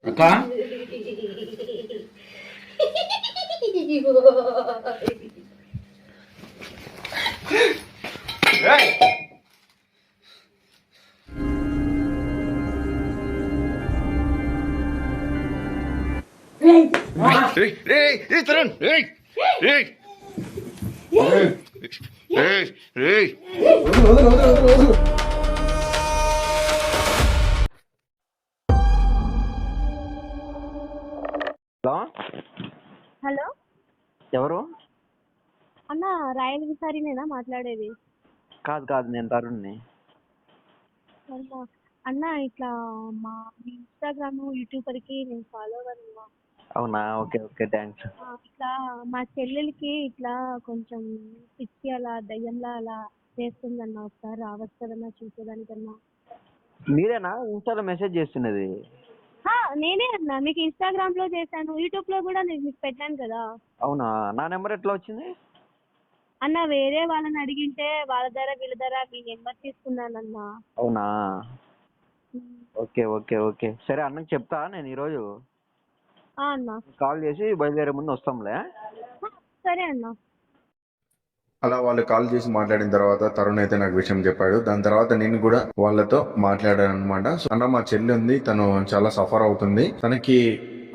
అక్క Tarun hello hello ఎవరు? అన్న రాయల్ విసారినేనా మాట్లాడేది? కాదు కాదు, నేను తరుణ్ని. అన్న అన్న ఇట్లా మా ఇన్స్టాగ్రామ్ యూట్యూబర్కి నేను ఫాలోవర్ ఉన్నా. అవునా, ఓకే ఓకే, థ్యాంక్స్. ఇట్లా మా చెల్లెలకి ఇట్లా కొంచెం పిచ్చి అలా దయ్యంలా అలా చేస్తుందన్న, ఒకసారి రావచ్చు కదన్నా చూసేదానికన్నా. మీరేనా ఇన్స్టాలో మెసేజ్ చేస్తున్నది? నేనే అన్న, మీకు ఇన్స్టాగ్రామ్ లో చేశాను, యూట్యూబ్ లో కూడా నేను మీకు పెట్టాను కదా. అవునా, నా నెంబర్ ఎట్లా వచ్చింది? అన్న వేరే వాళ్ళని అడిగింటే వాళ్ళ ధర వీళ్ళ ధర మీ నెంబర్ తీసుకున్నానన్నా. అవునా, ఓకే ఓకే ఓకే, సరే అన్నకి చెప్తా నేను ఈరోజు. అన్న కాల్ చేసి బయలుదేరే ముందు వస్తాంలే. సరే అన్న. అలా వాళ్ళు కాల్ చేసి మాట్లాడిన తర్వాత తరుణ్ అయితే నాకు విషయం చెప్పాడు. దాని తర్వాత నేను కూడా వాళ్ళతో మాట్లాడాను అనమాట. సో అన్న, మా చెల్లి ఉంది, తను చాలా సఫర్ అవుతుంది. తనకి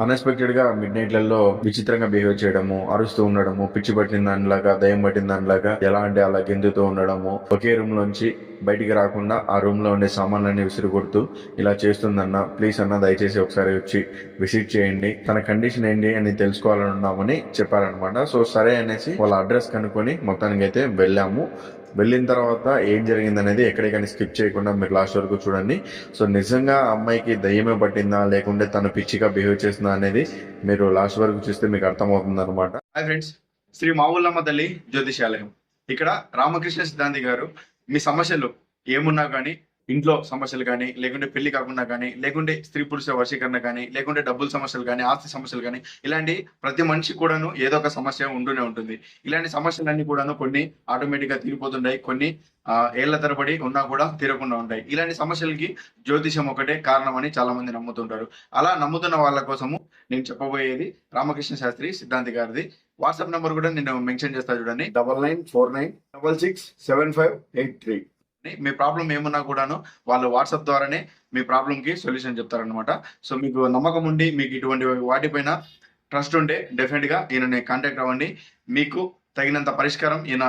అన్ఎక్స్పెక్టెడ్ గా మిడ్ నైట్ లలో విచిత్రంగా బిహేవ్ చేయడము, అరుస్తూ ఉండడము, పిచ్చి పట్టిన దానిలాగా, దయ్యం పట్టిన దానిలాగా ఎలా అంటే అలా గెంతుతూ ఉండడము, ఒకే రూమ్ లోంచి బయటికి రాకుండా ఆ రూమ్ లో ఉండే సామాన్లన్నీ విసిరి కొడుతూ ఇలా చేస్తుందన్న. ప్లీజ్ అన్న, దయచేసి ఒకసారి వచ్చి విజిట్ చేయండి, తన కండిషన్ ఏంటి అని తెలుసుకోవాలని ఉన్నామని చెప్పారనమాట. సో సరే అనేసి వాళ్ళ అడ్రస్ కనుక్కొని మొత్తానికి అయితే వెళ్ళాము. వెళ్ళిన తర్వాత ఏం జరిగింది అనేది ఎక్కడికైనా స్కిప్ చేయకుండా మీరు లాస్ట్ వరకు చూడండి. సో నిజంగా అమ్మాయికి దయ్యమే పట్టిందా లేకుంటే తను పిచ్చిగా బిహేవ్ చేస్తుందా అనేది మీరు లాస్ట్ వరకు చూస్తే మీకు అర్థమవుతుంది అనమాట. హాయ్ ఫ్రెండ్స్, శ్రీ మావుల్లమ్మ తల్లి జ్యోతిషాలయం. ఇక్కడ రామకృష్ణ సిద్ధాంతి గారు మీ సమస్యలు ఏమున్నా కానీ, ఇంట్లో సమస్యలు కానీ, లేకుంటే పెళ్లి కాకుండా కానీ, లేకుంటే స్త్రీ పురుష వశీకరణ కానీ, లేకుంటే డబ్బుల సమస్యలు కానీ, ఆస్తి సమస్యలు కానీ, ఇలాంటి ప్రతి మనిషి కూడాను ఏదో ఒక సమస్య ఉంటూనే ఉంటుంది. ఇలాంటి సమస్యలన్నీ కూడాను కొన్ని ఆటోమేటిక్ గా తీరిపోతుంటాయి, కొన్ని ఏళ్ల తరబడి ఉన్నా కూడా తీరకుండా ఉంటాయి. ఇలాంటి సమస్యలకి జ్యోతిషం ఒకటే కారణం అని చాలా మంది నమ్ముతుంటారు. అలా నమ్ముతున్న వాళ్ళ కోసము నేను చెప్పబోయేది రామకృష్ణ శాస్త్రి సిద్ధాంతి గారిది వాట్సాప్ నెంబర్ కూడా నేను మెన్షన్ చేస్తా చూడండి, 9949667583. మీ ప్రాబ్లం ఏమున్నా కూడాను వాళ్ళు వాట్సాప్ ద్వారానే మీ ప్రాబ్లం కి సొల్యూషన్ చెప్తారనమాట. సో మీకు నమ్మకం ఉండి మీకు ఇటువంటి వాటిపైన ట్రస్ట్ ఉంటే డెఫినెట్ గా ఈయనని కాంటాక్ట్ అవ్వండి. మీకు తగినంత పరిష్కారం ఈయన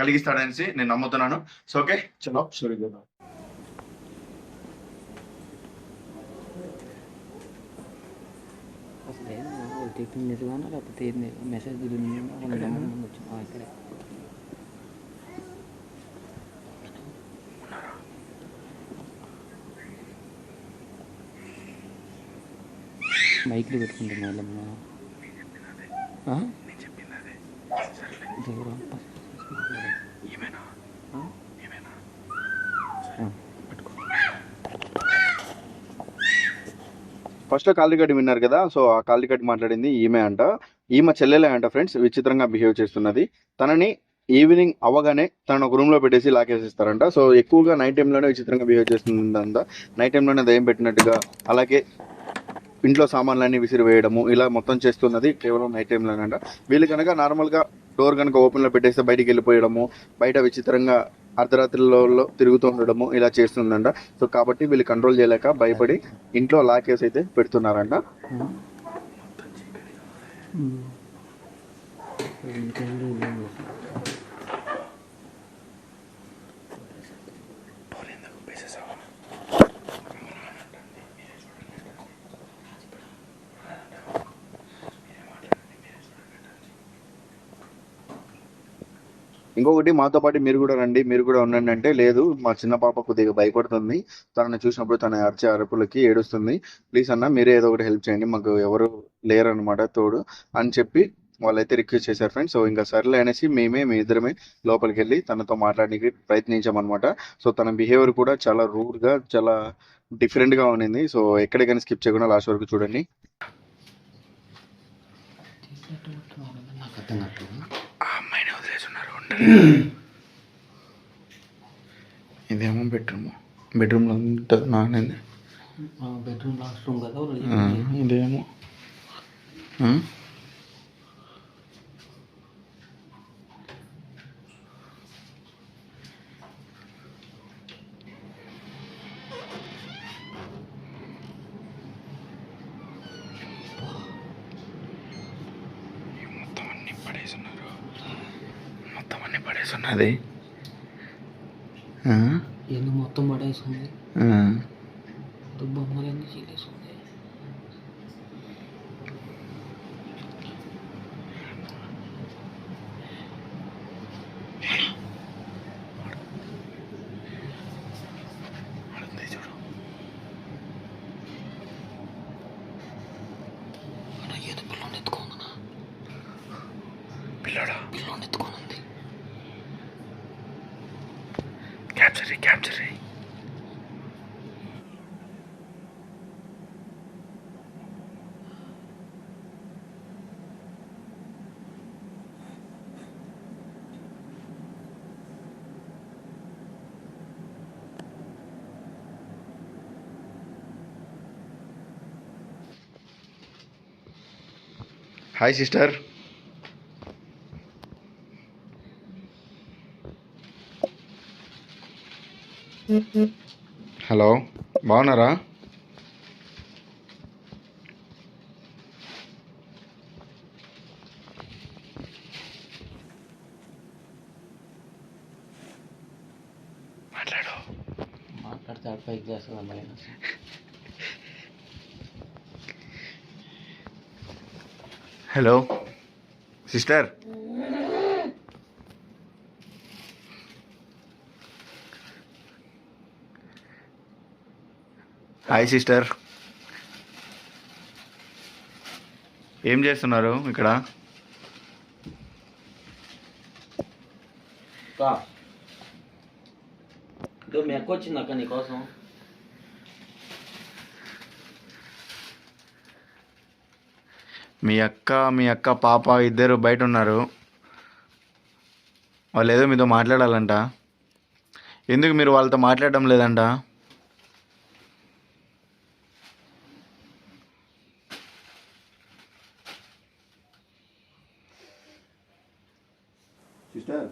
కలిగిస్తాడనేసి నేను నమ్ముతున్నాను. సో ఓకే, చలో షురూ చేద్దాం. లేకపోతే మెసేజ్ ఇక్కడే మైక్లు పెట్టుకుంటున్నా ఫస్ట్ కాల్ రికార్డ్ విన్నారు కదా. సో ఆ కాల్ రికార్డ్ మాట్లాడింది ఈమె అంట, ఈమె చెల్లెలే అంట ఫ్రెండ్స్. విచిత్రంగా బిహేవ్ చేస్తున్నది. తనని ఈవినింగ్ అవ్వగానే తను ఒక రూమ్ లో పెట్టేసి లాకేసిస్తారంట. సో ఎక్కువగా నైట్ టైంలోనే విచిత్రంగా బిహేవ్ చేస్తుందంట. నైట్ టైంలోనే దయ్యం పెట్టినట్టుగా, అలాగే ఇంట్లో సామాన్లన్నీ విసిరి వేయడము, ఇలా మొత్తం చేస్తున్నది కేవలం నైట్ టైంలోనంట. వీళ్ళు కనుక నార్మల్గా డోర్ కనుక ఓపెన్లో పెట్టేస్తే బయటికి వెళ్ళిపోయడము, బయట విచిత్రంగా అర్ధరాత్రిలో తిరుగుతూ ఉండడము ఇలా చేస్తుందంట. సో కాబట్టి వీళ్ళు కంట్రోల్ చేయలేక భయపడి ఇంట్లో లాకేసి అయితే పెడుతున్నారంట. ఇంకొకటి, మాతో పాటు మీరు కూడా రండి, మీరు కూడా ఉండండి అంటే, లేదు మా చిన్న పాప కొద్దిగా భయపడుతుంది, తనని చూసినప్పుడు తన అరిచే అరుపులకి ఏడుస్తుంది, ప్లీజ్ అన్న మీరే ఏదో ఒకటి హెల్ప్ చేయండి, మాకు ఎవరు లేరనమాట తోడు అని చెప్పి వాళ్ళైతే రిక్వెస్ట్ చేశారు ఫ్రెండ్స్. సో ఇంకా సర్లే అనేసి మీ ఇద్దరమే లోపలికి వెళ్ళి తనతో మాట్లాడడానికి ప్రయత్నించామన్నమాట. సో తన బిహేవియర్ కూడా చాలా రూడ్గా, చాలా డిఫరెంట్గా ఉండింది. సో ఎక్కడికైనా స్కిప్ చేయకుండా లాస్ట్ వరకు చూడండి. ఇదేమో బెడ్రూమ్లో ఉంటుంది నానేది. బెడ్రూమ్ లాస్ట్ రూమ్ కదా ఇదేమో మొత్తం అన్ని పడేసున్నది. ఏంది మొత్తం పడేస్తుంది, బొమ్మలు ఎన్ని చీలేస్తుంది. చూడు ఏదో పిల్లని ఎత్తుకోందనా, పిల్లడా పిల్లని ఎత్తుకొని ఉంది. Capture hi sister. హలో, బాగున్నారా? మాట్లాడితే అటు పైకి చేస్తుంది అమ్మాయి. Hello sister. హాయ్ సిస్టర్, ఏం చేస్తున్నారు ఇక్కడ? మీ అక్క వచ్చింది అక్క నీకోసం. మీ అక్క పాప ఇద్దరు బయట ఉన్నారు. వాళ్ళు ఏదో మీతో మాట్లాడాలంట. ఎందుకు మీరు వాళ్ళతో మాట్లాడడం లేదంట? సిస్టర్,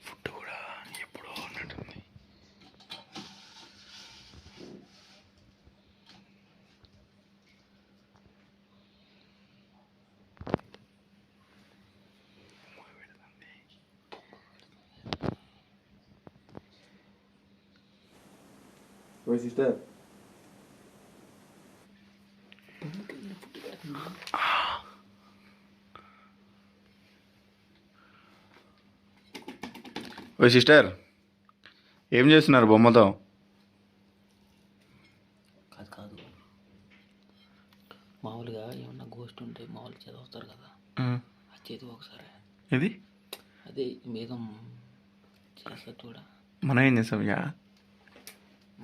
ఫుడ్ కూడా ఎప్పుడో ఉన్నట్టుంది. ఓ సిస్టర్, ఓ సిస్టర్, ఏం చేస్తున్నారు బొమ్మతో? కాదు మామూలుగా ఏమన్నా గోస్ట్ ఉంటే మామూలు చదవుతారు కదా, అది చదివి ఒకసారి. ఇది అదే మీద చేస్తారు చూడ. మనం ఏం చేస్తాం యా?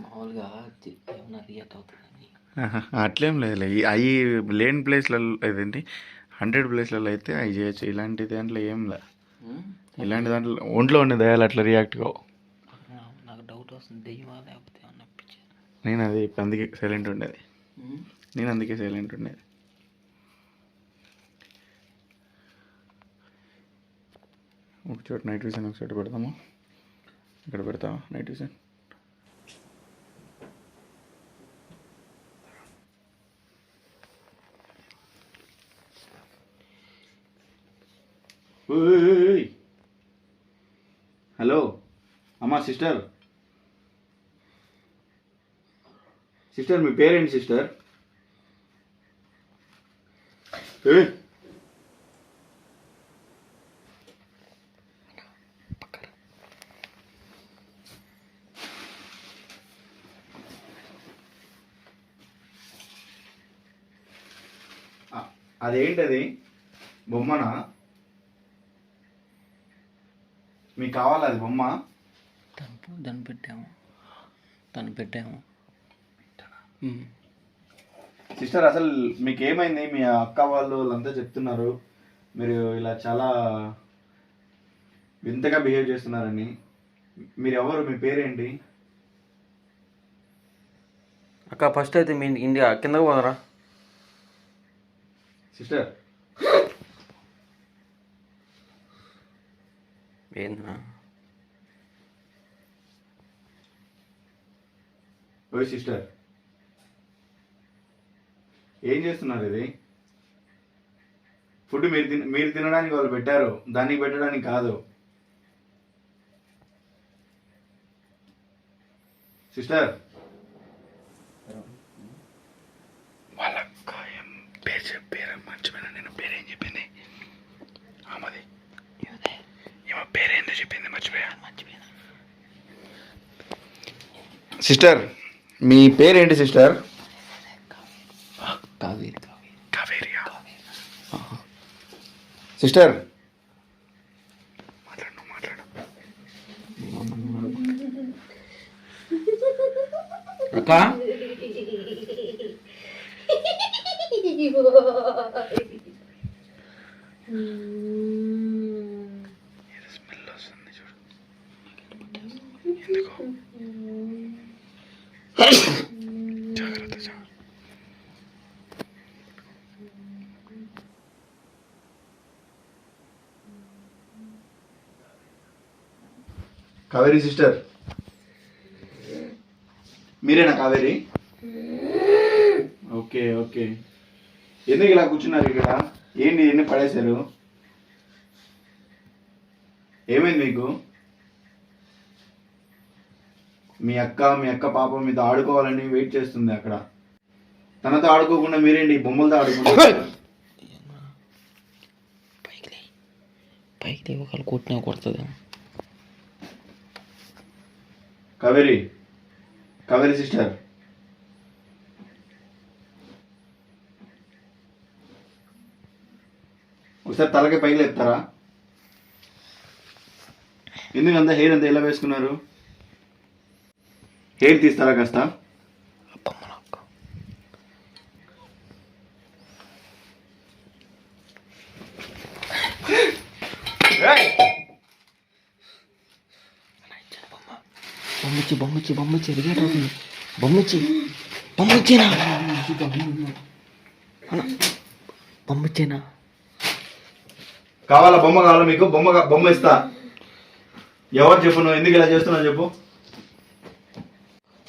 మామూలుగా ఏమన్నా రియాక్ట్ అవుతుందని. అట్లేం లేదు. అవి లేని ప్లేస్లలో ఇదేంటి 100 ప్లేస్లలో అయితే అవి చేయొచ్చు. ఇలాంటి దాంట్లో ఏం లే. ఇలాంటి దాంట్లో ఒంట్లో ఉండే దయాలు అట్లా రియాక్ట్ కావు. నాకు డౌట్ వస్తుంది, దెయ్యమా లేకపోతే ఏమన్నా పిచ్చి. నేను అది అందుకే సైలెంట్ ఉండేది. ఒక చోట నైట్ విజన్ ఒక చోట పెడతాము. ఇక్కడ పెడతావా నైట్ విజన్? హలో అమ్మా. సిస్టర్ మీ పేరేంటి సిస్టర్? అదేంటది బొమ్మనా? మీకు కావాలా అది బొమ్మ? దాన్ని పెట్టాము. సిస్టర్ అసలు మీకు ఏమైంది? మీ అక్క వాళ్ళంతా చెప్తున్నారు మీరు ఇలా చాలా వింతగా బిహేవ్ చేస్తున్నారని. మీరు ఎవరు? మీ పేరేంటి? అక్క ఫస్ట్ అయితే మీ ఇండియా కిందకు పోదరా. సిస్టర్ ఏందినా ఓయ్ సిస్టర్, ఏం చేస్తున్నారు? ఇది ఫుడ్ మీరు తినడానికి వాళ్ళు పెట్టారు, దానికి పెట్టడానికి కాదు. సిస్టర్ వాళ్ళ అక్క ఏం పేరు చెప్పారు? మర్చిపోయినా నేను. పేరేం చెప్పింది ఆమెది? ఏమో పేరేందో చెప్పింది, మర్చిపోయా. సిస్టర్ మీ పేరేంటి సిస్టర్? కావేరి. కావేరియా? సిస్టర్ మాట్లాడు, మాట్లాడు. అక్క స్మెల్ వస్తుంది చూడు. ఎందుకు? జాగ్రత్త, జాగ్రత్త. కావేరి సిస్టర్, మీరేనా కావేరి? Okay okay. ఎందుకు ఇలా కూర్చున్నారు ఇక్కడ? ఏంటి ఎన్ని పడేశారు? ఏమైంది మీకు? మీ అక్క పాప మీతో ఆడుకోవాలని వెయిట్ చేస్తుంది అక్కడ. తనతో ఆడుకోకుండా మీరేంటి బొమ్మలతో ఆడుకుంటారు? పైకి ఒకళ్ళు కొట్టినా కొడుతుంది. కావేరి, కావేరి సిస్టర్, ఒకసారి తలకి పైకి లేపుతారా? ఎందుకు అంత హెయిర్ అంతా ఎలా వేసుకున్నారు? హెయిర్ తీస్తారా కాస్త? బొమ్మచ్చి ఎదిగేట అవుతుంది. బొమ్మచ్చేనా? కావాలా? బొమ్మ కావాలా మీకు? బొమ్మ ఇస్తా. ఎవరు చెప్పు? నువ్వు ఎందుకు ఇలా చేస్తున్నావు చెప్పు.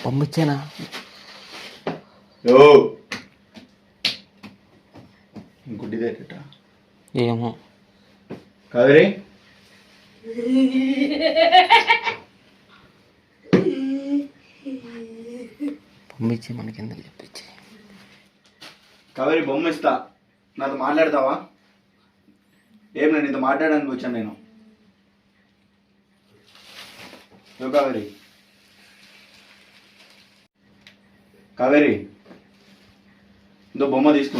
బొమ్మచ్చేనా? గుడ్డిదేట. ఏమో. కావేరి, బొమ్మిచ్చి మనకి ఎందుకు చెప్పించి. కావేరి బొమ్మ ఇస్తా. నాతో మాట్లాడతావా? ఏం నేను నీతో మాట్లాడడానికి వచ్చాను నేను. కావేరి, కావేరి ఇందో బొమ్మ తీసుకో.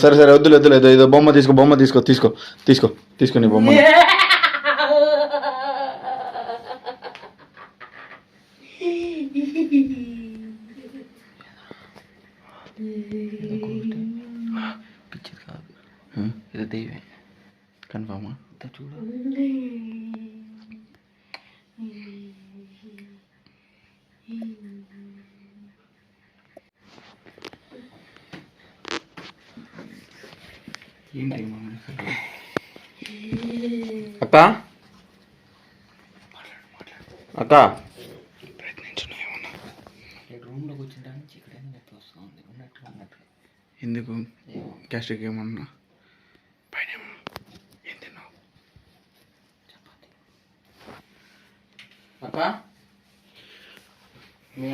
సరే సరే, వద్దులేదు. ఇదో బొమ్మ తీసుకో నీ బొమ్మ. పిచ్చిది కాదు, ఇది దైవే. కన్ఫామా? చూడు. అక్క అక్క రూమ్లోకి వచ్చిన నుంచి ఇక్కడ నొప్పి వస్తుంది. ఉన్నట్టు ఎందుకు? గ్యాస్ట్రిక్ ఏమన్నా? పైన ఏం తిన్నావు? అక్క మీ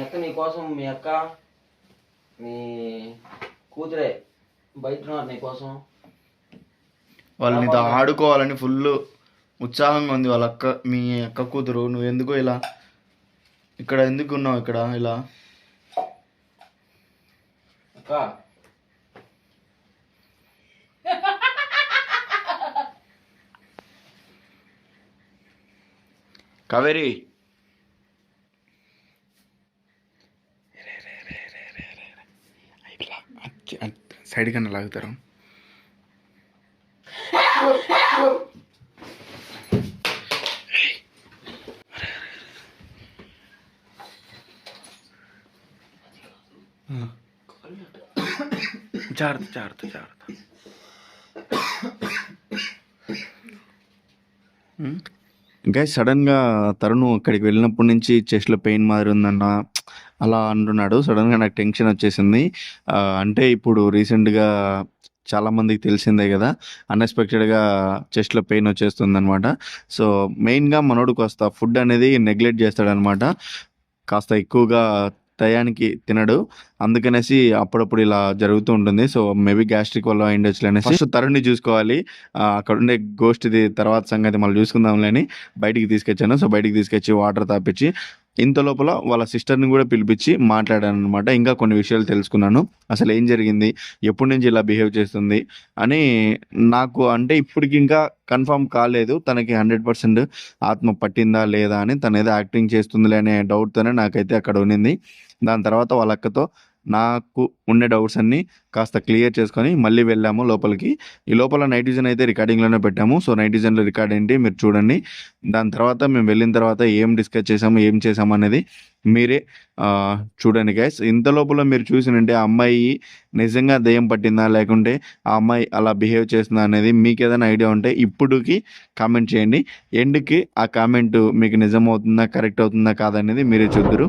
అక్క మీ కూతురే బయట ఉన్నారు నీకోసం. వాళ్ళు నీతో ఆడుకోవాలని ఫుల్ ఉత్సాహంగా ఉంది వాళ్ళ అక్క, మీ అక్క కూతురు. నువ్వు ఎందుకు ఇలా ఇక్కడ ఎందుకు ఉన్నావు ఇక్కడ ఇలా? అక్క కావేరి సైడ్ కన్నా లాగుతారు. జాగ్రత్త జాగ్రత్త జాగ్రత్త. ఇంకా సడన్గా తరుణ్ అక్కడికి వెళ్ళినప్పటి నుంచి చెస్ట్లో పెయిన్ మాదిరి ఉందన్న అలా అంటున్నాడు. సడన్గా నాకు టెన్షన్ వచ్చేసింది. అంటే ఇప్పుడు రీసెంట్గా చాలామందికి తెలిసిందే కదా, అన్ఎక్స్పెక్టెడ్గా చెస్ట్లో పెయిన్ వచ్చేస్తుంది అనమాట. సో మెయిన్గా మనోడు కాస్త ఫుడ్ అనేది నెగ్లెక్ట్ చేస్తాడనమాట. కాస్త ఎక్కువగా టయానికి తినడు, అందుకనేసి అప్పుడప్పుడు ఇలా జరుగుతూ ఉంటుంది. సో మేబీ గ్యాస్ట్రిక్ వల్ల అయిండొచ్చులే అనేసి ఫస్ట్ తరుణ్ని చూసుకోవాలి, అక్కడ ఉండే గోష్ఠిది తర్వాత సంగతి మళ్ళీ చూసుకుందాంలే అని బయటికి తీసుకొచ్చాను. సో బయటికి తీసుకొచ్చి వాటర్ తాపించి ఇంత లోపల వాళ్ళ సిస్టర్ని కూడా పిలిపించి మాట్లాడాను అనమాట. ఇంకా కొన్ని విషయాలు తెలుసుకున్నాను, అసలు ఏం జరిగింది, ఎప్పటి నుంచి ఇలా బిహేవ్ చేస్తుంది అని. నాకు అంటే ఇప్పటికి ఇంకా కన్ఫర్మ్ కాలేదు తనకి 100% ఆత్మ పట్టిందా లేదా అని. తను ఏదో యాక్టింగ్ చేస్తుందిలే అనే డౌట్తోనే నాకైతే అక్కడ ఉన్నింది. దాని తర్వాత వాళ్ళ అక్కతో నాకు ఉండే డౌట్స్ అన్నీ కాస్త క్లియర్ చేసుకొని మళ్ళీ వెళ్ళాము లోపలికి. ఈ లోపల నైట్ విజన్ అయితే రికార్డింగ్లోనే పెట్టాము. సో నైట్ విజన్లో రికార్డ్ ఏంటి మీరు చూడండి. దాని తర్వాత మేము వెళ్ళిన తర్వాత ఏం డిస్కస్ చేసాము, ఏం చేసాము అనేది మీరే చూడండి గైస్. ఇంత లోపల మీరు చూసినంటే ఆ అమ్మాయి నిజంగా దెయ్యం పట్టిందా లేకుంటే ఆ అమ్మాయి అలా బిహేవ్ చేస్తుందా అనేది మీకు ఏదైనా ఐడియా ఉంటే ఇప్పుడుకి కామెంట్ చేయండి. ఎండ్కి ఆ కామెంట్ మీకు నిజం అవుతుందా కరెక్ట్ అవుతుందా కాదనేది మీరే చూద్దరు.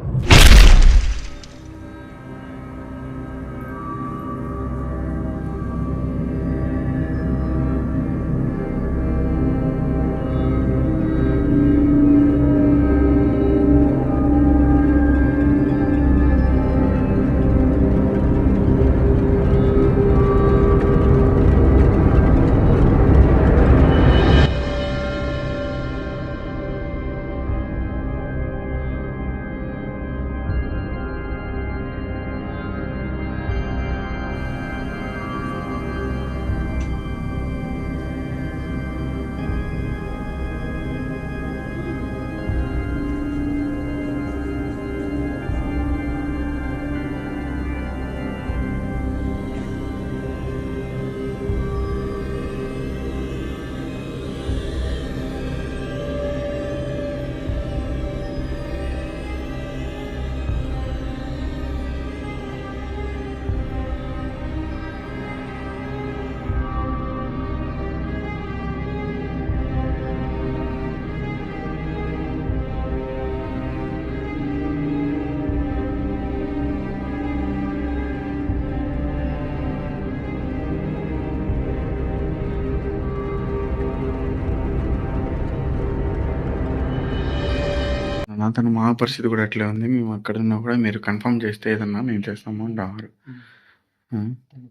అతను మా పరిస్థితి కూడా అట్లే ఉంది. మేము అక్కడ ఉన్నా కూడా మీరు కన్ఫర్మ్ చేస్తే ఏదన్నా మేము చేస్తాము అని రారు.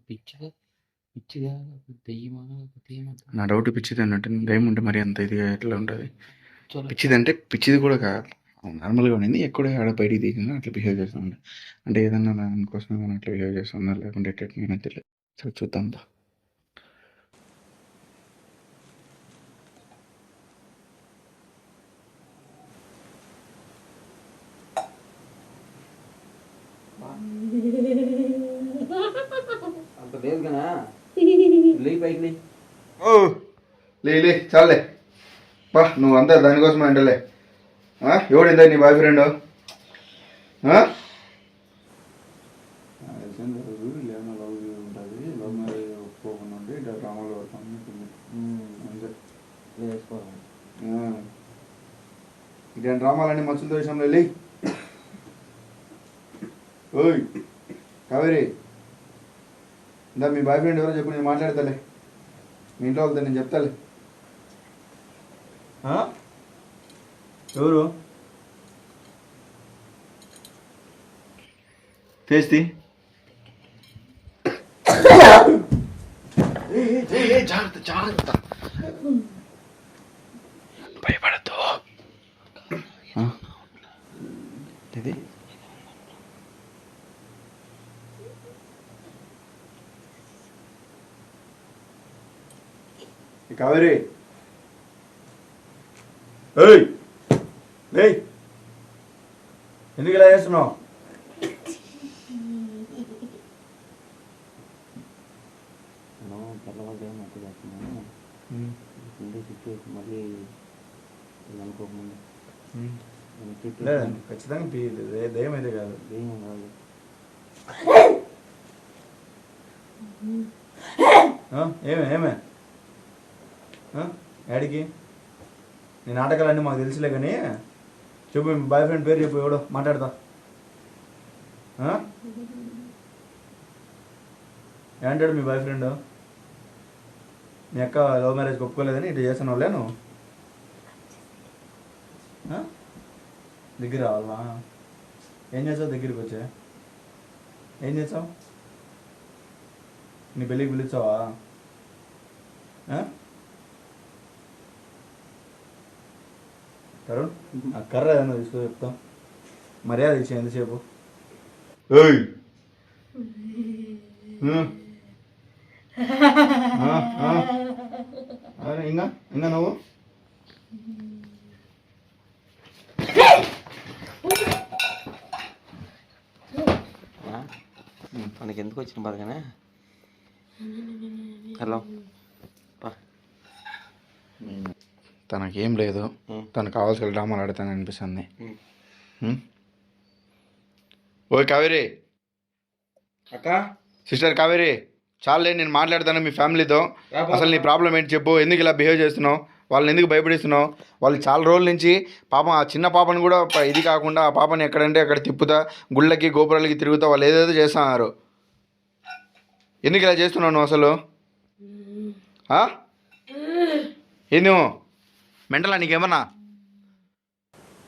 పిచ్చిగా దెయ్యమా నా డౌట్ పిచ్చిది అన్నట్టు. దయ్యం ఉంటే మరి అంత ఇదిగా ఎట్లా ఉంటుంది? పిచ్చిది అంటే పిచ్చిది కూడా కాదు, నార్మల్గా ఉండింది. ఎక్కడ ఆడ బయటికి దిగినా అట్లా బిహేవ్ చేస్తుంది. అంటే ఏదన్నా దానికోసం ఏమైనా అట్లా బిహేవ్ చేస్తుందా లేకుంటే ఎట్లా తెలియదు. సరే చూద్దాం. అంత లేదు కదా, పైకి ఓ లే చాలే బా, నువ్వు అంతా దానికోసం అంటలే. ఎవడిందా నీ బాయ్ ఫ్రెండ్? ఉంటుంది, లవ్ మ్యారేజ్ ఒప్పుకోకుండా ఉండి డ్రామాలు పడుతుంది అంతే. ఇటువంటి డ్రామాలన్నీ మచ్చులతో విషయంలో వెళ్ళి. ఓయ్ కావేరి, ఇందా మీ బాయ్ ఫ్రెండ్ ఎవరో చెప్పు, నేను మాట్లాడతాలే. మీ ఇంట్లో వెళ్తా, నేను చెప్తాలే. ఎవరు? ఫేస్తి జాగ్రత్త జాగ్రత్త, భయపడద్దు. ఇది కావేరి, ఏయ్ ఎందుకు ఇలా చేస్తున్నావు? మనం తెల్లవారుజాము మట్టి చేస్తున్నాను ఉండే సిచ్యువేషన్ మళ్ళీ అనుకోకముందు లేదండి ఖచ్చితంగా దయ్యం అయితే కాదు. ఏం కాదు. ఏమే ఏమే యాడికి నీ నాటకాలన్నీ మాకు తెలుసులే కానీ చెప్పు, మీ బాయ్ ఫ్రెండ్ పేరు చెప్పు, ఎవడో మాట్లాడతా. ఏంటాడు మీ బాయ్ ఫ్రెండ్? మీ అక్క లవ్ మ్యారేజ్ ఒప్పుకోలేదని ఇట్లా చేస్తున్నావు లేను దగ్గర రావాలా? ఏం చేస్తావు దగ్గరికి వచ్చే? ఏం చేస్తావు? నీ పెళ్ళికి పిలిచావా? తరుణ్ ఆ కర్ర ఏదైనా తీసుకో చెప్తాం. మర్యాద ఇచ్చే ఎంతసేపు? ఇంకా ఇంకా నువ్వు మనకి ఎందుకు వచ్చిన బాధగానే. హలో తనకేం లేదు, తనకు కావాల్సిన డ్రామాలు ఆడతాను అనిపిస్తుంది. ఓ కావేరి, అక్క సిస్టర్ కావేరి, చాలే నేను మాట్లాడతాను మీ ఫ్యామిలీతో. అసలు నీ ప్రాబ్లం ఏంటి చెప్పు? ఎందుకు ఇలా బిహేవ్ చేస్తున్నావు? వాళ్ళని ఎందుకు భయపడిస్తున్నావు? వాళ్ళు చాలా రోజుల నుంచి పాపం ఆ చిన్న పాపని కూడా ఇది కాకుండా ఆ పాపని ఎక్కడంటే అక్కడ తిప్పుతా, గుళ్ళకి గోపురాలకి తిరుగుతా, వాళ్ళు ఏదేదో చేస్తున్నారు. ఎందుకు ఇలా చేస్తున్నావు నువ్వు అసలు? ఏంది మెంటలా నీకేమన్నా?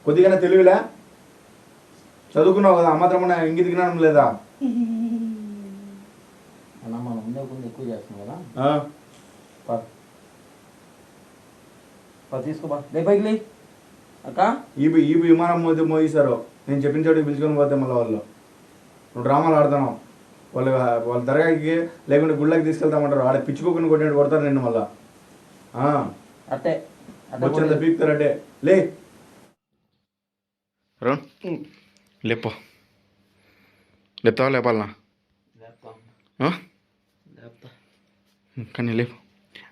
కొద్దిగా తెలివిలా చదువుకున్నావు కదా, మాత్రమన్నా ఇంగిత జ్ఞానం లేదా? అన్న మనం ఉండే కొంచెం ఎక్కువ చేస్తున్నాం కదా. తీసుకోబా బైక్ లే అక్క. ఈ విమానం మోగిస్తారు. నేను చెప్పిన చోటుకి పిలుచుకొని పోతే మళ్ళీ వాళ్ళు నువ్వు డ్రామాలు ఆడుతున్నావు. వాళ్ళ దర్గాకి లేకుంటే గుళ్ళకి తీసుకెళ్తామంటారు. ఆడ పిచ్చుకోకుండా కొట్టినట్టు కొడతారు నిన్ను మళ్ళా. అట్టే వచ్చేంత పీకుతారు అంటే లే లేపో. లేపుతావా లేపాలనా? కానీ లేపు.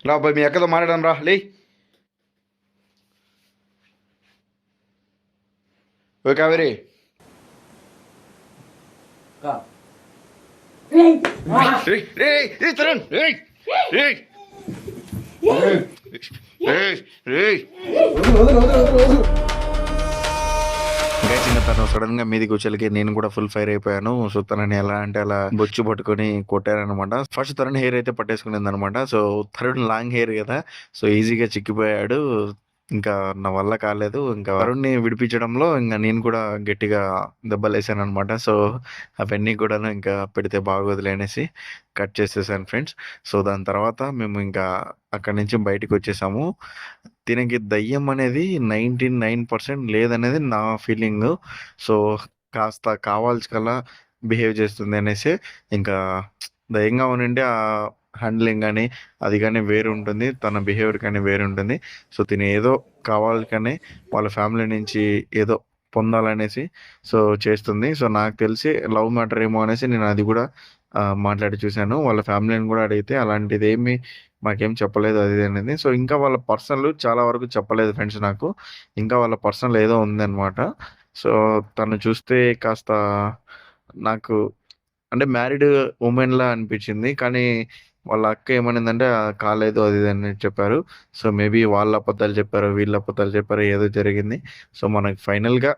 రా అబ్బాయి, మీ అక్కతో మాట్లాడడం రా. లే ఓ కావేరి, తరుణ్ చిన్న తను సడన్ గా మీదికి వచ్చేకి నేను కూడా ఫుల్ ఫైర్ అయిపోయాను. సో తనని ఎలా అంటే అలా బొచ్చు పట్టుకొని కొట్టారనమాట. ఫస్ట్ తరుణ్ హెయిర్ అయితే పట్టేసుకునేది అనమాట. సో తరుణ్ లాంగ్ హెయిర్ కదా, సో ఈజీగా చిక్కిపోయాడు. ఇంకా నా వల్ల కాలేదు. ఇంకా వరుణ్ని విడిపించడంలో ఇంకా నేను కూడా గట్టిగా దెబ్బలేసాను అనమాట. సో అవన్నీ కూడా ఇంకా పెడితే బాగోదులే అనేసి కట్ చేసేసాను ఫ్రెండ్స్. సో దాని తర్వాత మేము ఇంకా అక్కడి నుంచి బయటకు వచ్చేసాము. దీనికి దయ్యం అనేది 99% లేదనేది నా ఫీలింగ్. సో కాస్త కావాల్సికల్లా బిహేవ్ చేస్తుంది అనేసి ఇంకా దయ్యంగా ఉనింటే ఆ హ్యాండ్లింగ్ కానీ అది కానీ వేరు ఉంటుంది, తన బిహేవియర్ కానీ వేరు ఉంటుంది. సో తిని ఏదో కావాలి కానీ వాళ్ళ ఫ్యామిలీ నుంచి ఏదో పొందాలనేసి సో చేస్తుంది. సో నాకు తెలిసి లవ్ మ్యాటర్ ఏమో అనేసి నేను అది కూడా మాట్లాడి చూశాను. వాళ్ళ ఫ్యామిలీని కూడా అడిగితే అలాంటిది ఏమీ మాకేం చెప్పలేదు అది అనేది. సో ఇంకా వాళ్ళ పర్సనల్ చాలా వరకు చెప్పలేదు ఫ్రెండ్స్ నాకు. ఇంకా వాళ్ళ పర్సనల్ ఏదో ఉందన్నమాట. సో తను చూస్తే కాస్త నాకు అంటే మ్యారీడ్ ఉమెన్లా అనిపించింది. కానీ వాళ్ళ అక్క ఏమనిందంటే కాలేదు అది ఇది అని చెప్పారు. సో మేబీ వాళ్ళ అబద్ధాలు చెప్పారు, వీళ్ళ అబద్ధాలు చెప్పారు, ఏదో జరిగింది. సో మనకి ఫైనల్గా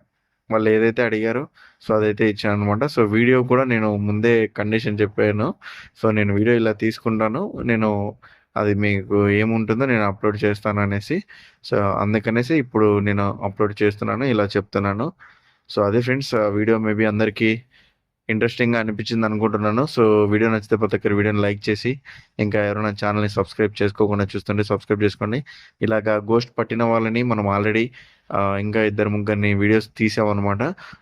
వాళ్ళు ఏదైతే అడిగారో సో అదైతే ఇచ్చాను అనమాట. సో వీడియో కూడా నేను ముందే కండిషన్ చెప్పాను. సో నేను వీడియో ఇలా తీసుకుంటాను, నేను అది మీకు ఏముంటుందో నేను అప్లోడ్ చేస్తాను అనేసి. సో అందుకనేసి ఇప్పుడు నేను అప్లోడ్ చేస్తున్నాను, ఇలా చెప్తున్నాను. సో అదే ఫ్రెండ్స్, వీడియో మేబీ అందరికీ ఇంట్రెస్టింగ్గా అనిపించింది అనుకుంటున్నాను. సో వీడియో నచ్చితే ప్రతి ఒక్కరి వీడియోని లైక్ చేసి ఇంకా ఎవరైనా ఛానల్ని సబ్స్క్రైబ్ చేసుకోకుండా చూస్తుంటే సబ్స్క్రైబ్ చేసుకోండి. ఇలాగా గోస్ట్ పట్టిన వాళ్ళని మనం ఆల్రెడీ ఇంకా 2-3 వీడియోస్ తీసామన్నమాట.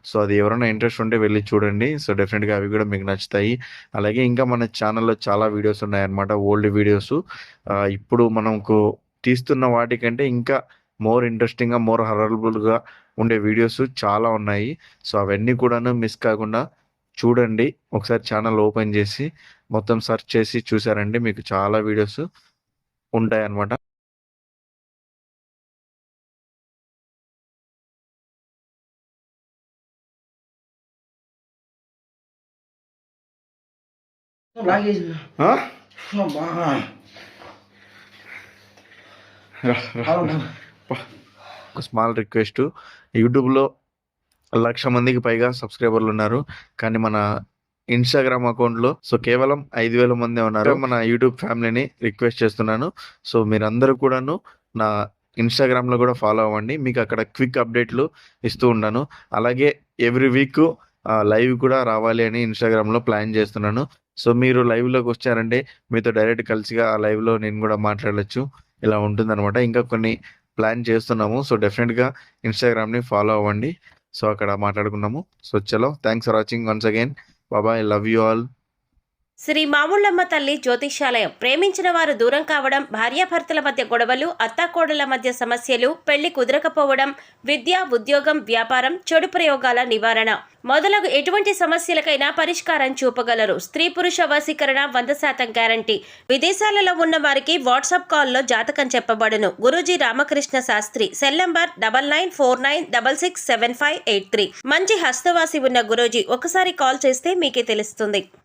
సో అది ఎవరైనా ఇంట్రెస్ట్ ఉంటే వెళ్ళి చూడండి. సో డెఫినెట్గా అవి కూడా మీకు నచ్చుతాయి. అలాగే ఇంకా మన ఛానల్లో చాలా వీడియోస్ ఉన్నాయన్నమాట, ఓల్డ్ వీడియోస్. ఇప్పుడు మనకు తీస్తున్న వాటికంటే ఇంకా మోర్ ఇంట్రెస్టింగ్గా, మోర్ హరబుల్గా ఉండే వీడియోస్ చాలా ఉన్నాయి. సో అవన్నీ కూడాను మిస్ కాకుండా చూడండి. ఒకసారి ఛానల్ ఓపెన్ చేసి మొత్తం సెర్చ్ చేసి చూసారంటే మీకు చాలా వీడియోస్ ఉంటాయన్నమాట. ఆ? ఒక స్మాల్ రిక్వెస్ట్, యూట్యూబ్లో 1,00,000 మందికి పైగా సబ్స్క్రైబర్లు ఉన్నారు. కానీ మన ఇన్స్టాగ్రామ్ అకౌంట్లో కేవలం 5,000 మందే ఉన్నారు. మన యూట్యూబ్ ఫ్యామిలీని రిక్వెస్ట్ చేస్తున్నాను. సో మీరందరూ కూడాను నా ఇన్స్టాగ్రామ్లో కూడా ఫాలో అవ్వండి. మీకు అక్కడ క్విక్ అప్డేట్లు ఇస్తూ ఉన్నాను. అలాగే ఎవ్రీ వీక్ లైవ్ కూడా రావాలి అని ఇన్స్టాగ్రామ్లో ప్లాన్ చేస్తున్నాను. సో మీరు లైవ్లోకి వచ్చారంటే మీతో డైరెక్ట్ కలిసిగా ఆ లైవ్లో నేను కూడా మాట్లాడచ్చు. ఇలా ఉంటుందన్నమాట. ఇంకా కొన్ని ప్లాన్ చేస్తున్నాము. సో డెఫినెట్గా ఇన్స్టాగ్రామ్ని ఫాలో అవ్వండి. సో అక్కడ మాట్లాడుకున్నాము. సో చలో, thanks for watching once again. బాబాయ్, లవ్ యూ ఆల్. శ్రీ మాముళ్ళమ్మ తల్లి జ్యోతిష్యాలయం. ప్రేమించిన వారు దూరం కావడం, భార్యాభర్తల మధ్య గొడవలు, అత్తాకోడళ్ల మధ్య సమస్యలు, పెళ్లి కుదరకపోవడం, విద్య, ఉద్యోగం, వ్యాపారం, చెడు ప్రయోగాల నివారణ మొదలగు ఎటువంటి సమస్యలకైనా పరిష్కారం చూపగలరు. స్త్రీ పురుష వశీకరణ 100% గ్యారంటీ. విదేశాలలో ఉన్న వారికి వాట్సాప్ కాల్లో జాతకం చెప్పబడును. గురూజీ రామకృష్ణ శాస్త్రి. Cell number 9949667583. మంచి హస్తవాసి ఉన్న గురూజీ. ఒకసారి కాల్ చేస్తే మీకే తెలుస్తుంది.